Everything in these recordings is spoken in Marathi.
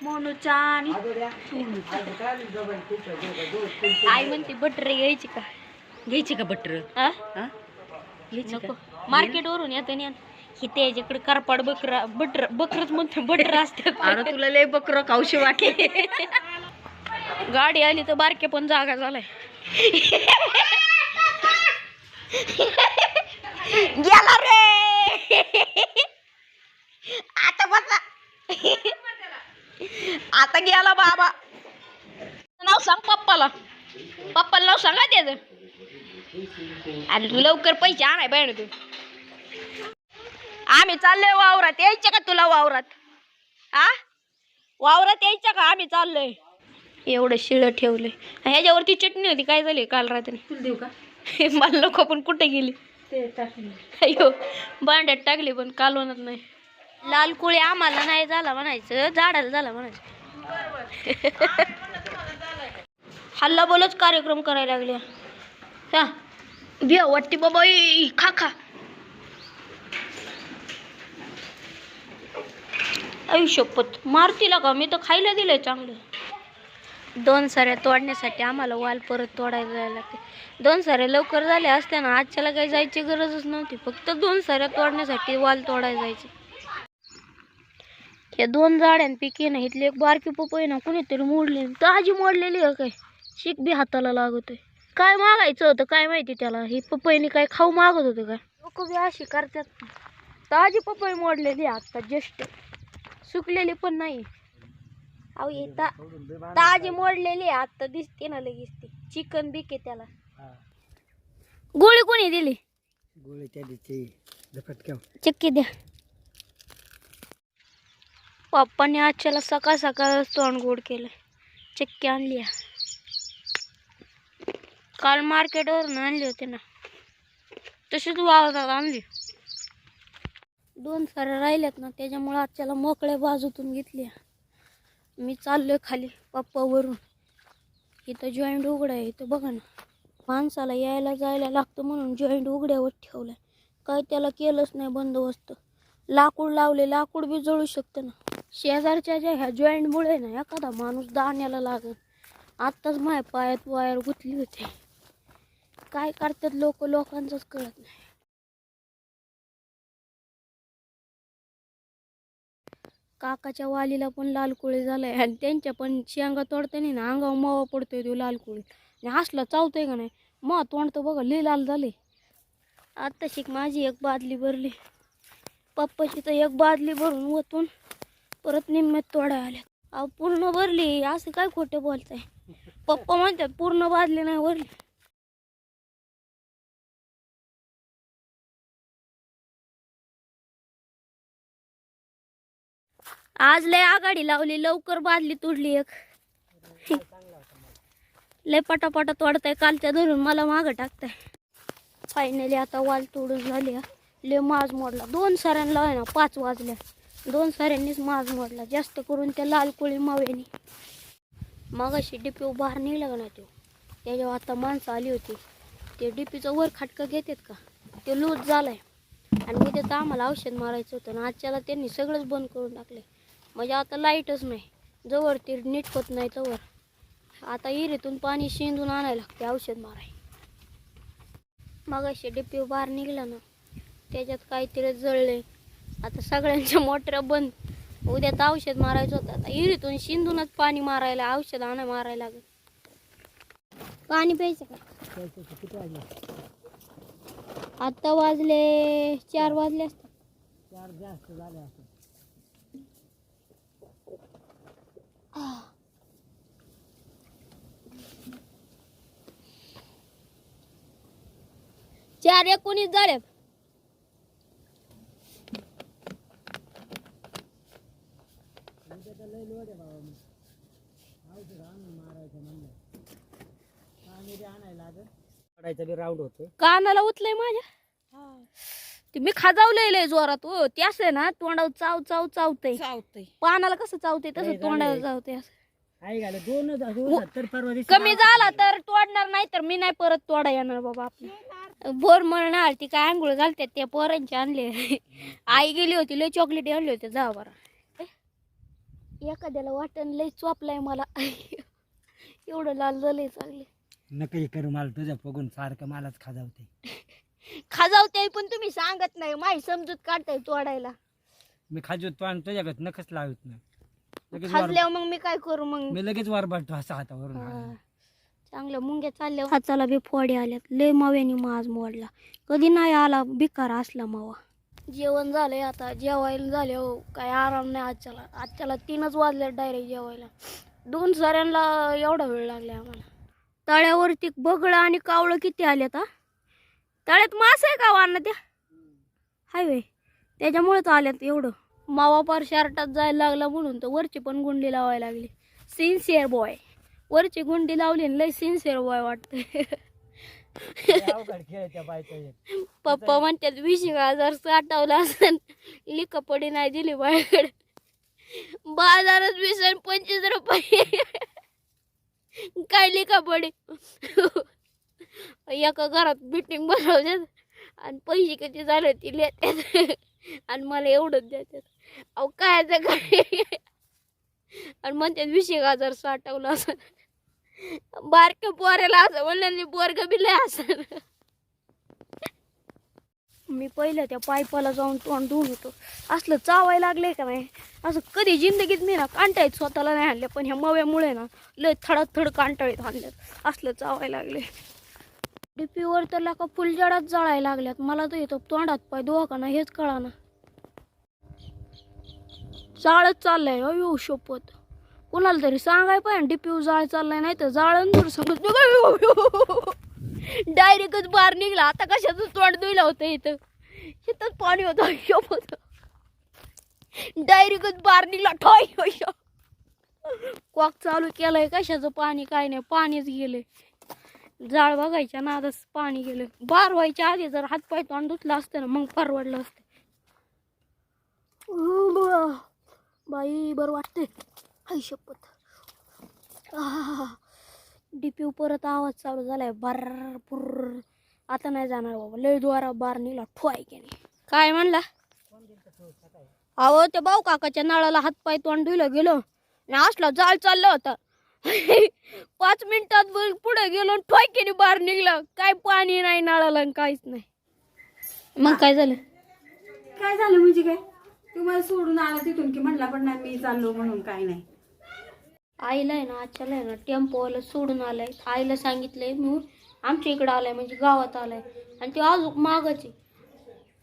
मोनूचा आणि आई म्हणते बटर घ्यायची का? घ्यायची का बटर? नको, मार्केट वरून येते ना हे त्याच्याकडे करपाड बकरच म्हणते बटर असते. अरे तुला लय बकर खाऊशी वाटले. गाडी आली तर बारके पण जागा झालाय. गेला रे आता बसा. आता गेला बाबा. नाव सांग पप्पाला. पप्पाला नाव सांगा त्याचं. आणि तू लवकर पैसे आणाय पाहिजे. तू आम्ही चाललोय वावरात. यायचं का तुला वावरात? वावरात यायचं का? आम्ही चाललोय. एवढं शिळ ठेवलंय. ह्याच्यावरती चटणी होती. काय झाली काल रात्री? तुला देऊ का? मला नको पण कुठे गेली? ते टाकली. अयो भांड्यात टाकली पण कालवणच नाही. लाल कोळी आम्हाला नाही झाला म्हणायचं, झाडाला झाला म्हणायचं. हल्ला बोलच कार्यक्रम करायला लागले. बिया वाटते बाबा. खा खा. आयुष्यपत मारतीला का? मी तर खायला दिलंय चांगलं. 2 साऱ्या तोडण्यासाठी आम्हाला वाल परत तोडायला जायला लागते. 2 साऱ्या लवकर झाल्या असत्या ना आजच्याला काही जायची गरजच नव्हती. फक्त 2 साऱ्या तोडण्यासाठी वाल तोडायला जायचे. या 2 झाडांपैकी ना इथली एक बारकी पपई ना कुणीतरी मोडली. ताजी मोडलेली आहे काय? शिक बी हाताला लागतोय. काय मागायचं होतं काय माहिती त्याला? ही पपईने काय खाऊ मागत होतं काय? लोक बी अशी करतात. ताजी पपई मोडलेली आता जस्ट. सुकलेली पण नाही. अहो ताजी मोडलेली आता दिसते ना लगेच. ती चिकन बिके त्याला. गोळी कोणी दिली? गोळी त्या दिची. चक्की द्या. पप्पाने आजच्याला सकाळ सकाळच तोंड गोड केलं. चक्की आणली. काल मार्केटवरून आणली होती ना तशीच वावरात आणली. 2 साऱ्या राहिल्यात ना त्याच्यामुळे आजच्याला मोकळ्या बाजूतून घेतली. मी चाललोय खाली पप्पा वरून. इथं जॉईंट उघडा आहे. इथं बघा ना माणसाला यायला जायला लागतं म्हणून जॉईंट उघड्यावर ठेवलाय. काय त्याला केलंच नाही बंदोबस्त. लाकूड लावले. लाकूड बी जळू शकतं ना. शेजारच्या ज्या ह्या जॉईंटमुळे ना एखादा माणूस दाण्याला लागत. आत्ताच माझ्या पायात वायर गुंतली होती. काय करतात लोकांचंच कळत नाही. काकाच्या वालीला पण लाल कोळी झालाय आणि त्यांच्या पण शेंगा तोडताना ना अंगावर मावा पडतोय तो लाल कोळी. आणि हसला चावतोय का नाही मग तोंड तर बघा लई लाल झाले. आता शिक माझी एक बादली भरली. पप्पाची तर एक बादली भरून ओतून परत निम्म्यात तोडाय आल्या. अहो पूर्ण भरली. असं काय खोटं बोलताय? पप्पा म्हणतात पूर्ण बादली नाही भरली. आज लय आघाडी लावली. लवकर बादली तोडली एक. लय पटापटा तोडताय. कालच्या धरून मला मागं टाकताय. फायनली आता वाल तोडून झाली. लय माज मोडला. 2 साऱ्यांना आहे ना 5 वाजल्या. 2 साऱ्यांनीच माज मोडला. जास्त करून त्या लाल कोळी मावेनी. मग अशी डीपी बाहेर निघला का नाही तो त्याच्यावर आता माणसं आली होती. ते डीपीचं वर खटका घेतात का ते लूज झालाय. आणि उद्या तर आम्हाला औषध मारायचं होतं ना आजच्याला त्यांनी सगळंच बंद करून टाकले. म्हणजे आता लाईटच नाही. जवळ ते नीट होत नाही तवर आता विहिरीतून पाणी शिंदून आणायला लागते औषध माराय. मग अशी डीपी बाहेर निघला ना त्याच्यात काहीतरी जळले. आता सगळ्यांच्या मोटऱ्या बंद. उद्या तर औषध मारायचं होतं. आता विहिरीतून शिंदूनच पाणी मारायला औषध आणा मारायला लागेल. पाणी प्यायचं का? आता वाजले 4 वाजले असतात. 4 जास्त झाले असतात. 4:19 झाले. लय लोड आहे बाबा. मग औषध आणून मारायचं म्हणलं पाणी बी आणायला लागेल. काढायचा बी राऊंड होतो. कानाला उतलंय माझ्या. ते मी खाजावलंय जोरात. हो ते असं ना तोंडावर चावतंय. पानाला कसं चावतंय तसं तोंडावर चावतंय. आई घाले 2 परवा दिवशी कमी झाला तर तोडणार नाही तर मी नाही परत तोडा येणार बाबा. आपली बोर म्हणणार ती काय आंघोळ घालतात त्या पोरांचे आणले. आई गेली होती लय चॉकलेट आणले होते. जा बरा एखाद्याला वाटण लय चोपलाय मला एवढं लाल झालंय चांगले. नकही करू, मला तुझ्या बघून सारखं मलाच खाजावते. खाजावते पण तुम्ही सांगत नाही, माही समजूत काढताय तोडायला. मी खाजू तो आणि तुझ्याकडे नखच लावत नाही. लगेच खाजल्यावर मग मी काय करू मग? मी लगेच वर बाटतो असं हातावरून. चांगलं मुंग्या चालल्या हाताला बी फोडे आल्यात. लय माव्याने माज मोडला, कधी नाही आला बिकार असला मावा. जेवण झालंय, आता जेवायला झाले. हो काय आराम नाही आजच्याला. आजच्याला 3च वाजले डायरेक्ट जेवायला. 2 साऱ्यांना एवढा वेळ लागला आम्हाला. तळ्यावरती बगळा आणि कावळं किती आल्यात. तळ्यात मास आहे का वाना त्या हायवे, त्याच्यामुळेच आल्यात एवढं. मावा पार शर्टात जायला लागला म्हणून तर वरची पण गुंडी लावायला लागली. सिन्सिअर बॉय, वरची गुंडी लावली आणि लय सिन्सिअर बॉय वाटतंय. पप्पा म्हणतात 20,000 साठवला असेल, लिकापडी नाही दिली बाळकडे. बाजारात 20 आणि 25 रुपये काय लिकापडी. एका घरात मीटिंग बनवतात आणि पैसे किती झाले ती लिहितात आणि मला एवढंच देतात. अहो काय काय आणि म्हणतात 20,000 साठवलं असं. बारक्या पोऱ्याला असं म्हणलं, पोरग बी लय असं. मी पहिलं त्या पाईपाला जाऊन तोंड धुवून होतो. असलं चावायला लागले का नाही, असं कधी जिंदगीत मी ना कांटाळीत स्वतःला नाही आणले, पण ह्या मव्यामुळे ना लय थड कांटाळीत आणल्यात. असलं चावायला लागले. डीपीवर तर लाका फुलझाडात जाळायला लागल्यात. मला तर येतो तोंडात पाय धुवा का नाही हेच कळा ना. जाळच चाललंय. अयो शपथ, कोणाला तरी सांगाय पाहिजे डीपीवर जाळ चाललाय, नाही तर जाळण दूर सांगत डायरेक्टच बाहेर निघला. आता कशाचं तोंड धुईला होतं इथं, इथंच पाणी होतं. शपथ डायरेक्टच बाहेर निघला. ठोय कॉक चालू केलंय, कशाचं पाणी काय नाही, पाणीच गेले. जाळ बघायच्या नादच पाणी गेलं. बार व्हायच्या आधी जर हातपाय तोंड धुतलं असतं ना मग परवडलं असतं. बाई बरं वाटते. हाय शपथ. डीपी परत आवाज चालू झालाय भरपूर. आता नाही जाणार बाबा, लय द्वारा बार निघला. ठोय की नाही काय म्हणला. अहो त्या भाऊ काकाच्या नळाला हातपाय तोंड धुयला गेलो आणि असला जाळ चालला होता. 5 मिनिटात पुढे गेलो, ठोयकेने बाहेर निघला. काय पाणी नाही नळाला काहीच नाही. मग काय झालं म्हणजे काय, तुम्हाला सोडून आला तिथून की म्हटला पण नाही मी चाललो म्हणून. काय नाही, आईला आहे ना आजच्याला आहे ना टेम्पोवाला सोडून आलाय. आईला सांगितलंय मी आमच्या इकडं आलाय म्हणजे गावात आलाय आणि ते अजून मागच आहे.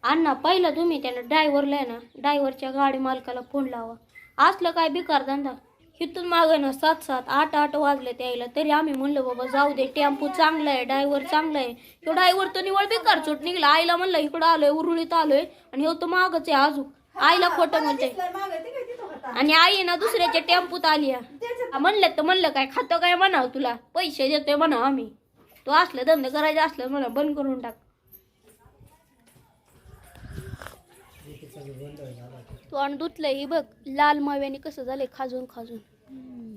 अण्णा पहिला तुम्ही त्याला ड्रायव्हरला आहे ना, ड्रायव्हरच्या गाडी मालकाला फोन लावा. असलं काय बेकार धंदा. इथून मागं ना 7-7, 8-8 वाजले त्याला, तरी आम्ही म्हणलं बाबा जाऊ दे, टेम्पो चांगला आहे, ड्रायव्हर चांगला आहे. तो ड्रायव्हर तर निवळ बेकार चोट निघला. आईला म्हणलं इकडं आलोय, उरुळीत आलोय आणि हे तर मागच आहे अजून. आईला खोटं म्हणते आणि आई ना दुसऱ्याच्या टेम्पोत आली. म्हणलं तर म्हणलं काय खातं काय म्हणावं, तुला पैसे देतोय म्हणा आम्ही. तो असलं धंदा करायचं असलं म्हणा बंद करून टाक. तोंड धुतलंय. ही बघ लाल माव्याने कसं झालंय खाजून खाजून.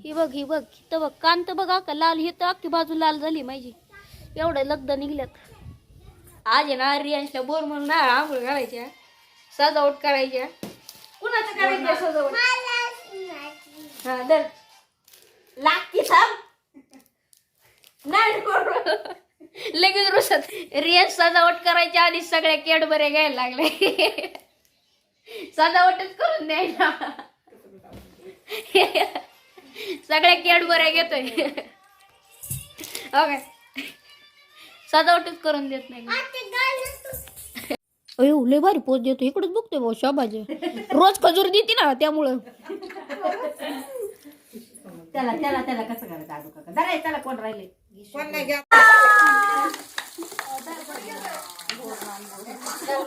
ही बघ इथं बघ कांत बघा का लाल, ही तर अख्खी बाजू लाल झाली माझी. एवढं लगद निघल्यात. आज आहे ना रियांशला बोर म्हणून ना आंघोळ घालायच्या, सजावट करायच्या. कुणाचं करायचं सजावट. हा दर लागती थांब नाही लगेच रुसत. रियांश सजावट करायच्या आधी सगळ्या कॅडबऱ्या घ्यायला लागले. सजावटच करून द्यायला सगळ्या कॅडबऱ्या घेतोय. ओके सजावटच करून देत नाही. अयो लय भारी पोच देतो. इकडेच बघतोय भाऊ शाबाजी. रोज खजूर देते ना त्यामुळं. त्याला त्याला त्याला कसं करायचं आडू काका जरा त्याला कोण राहिले.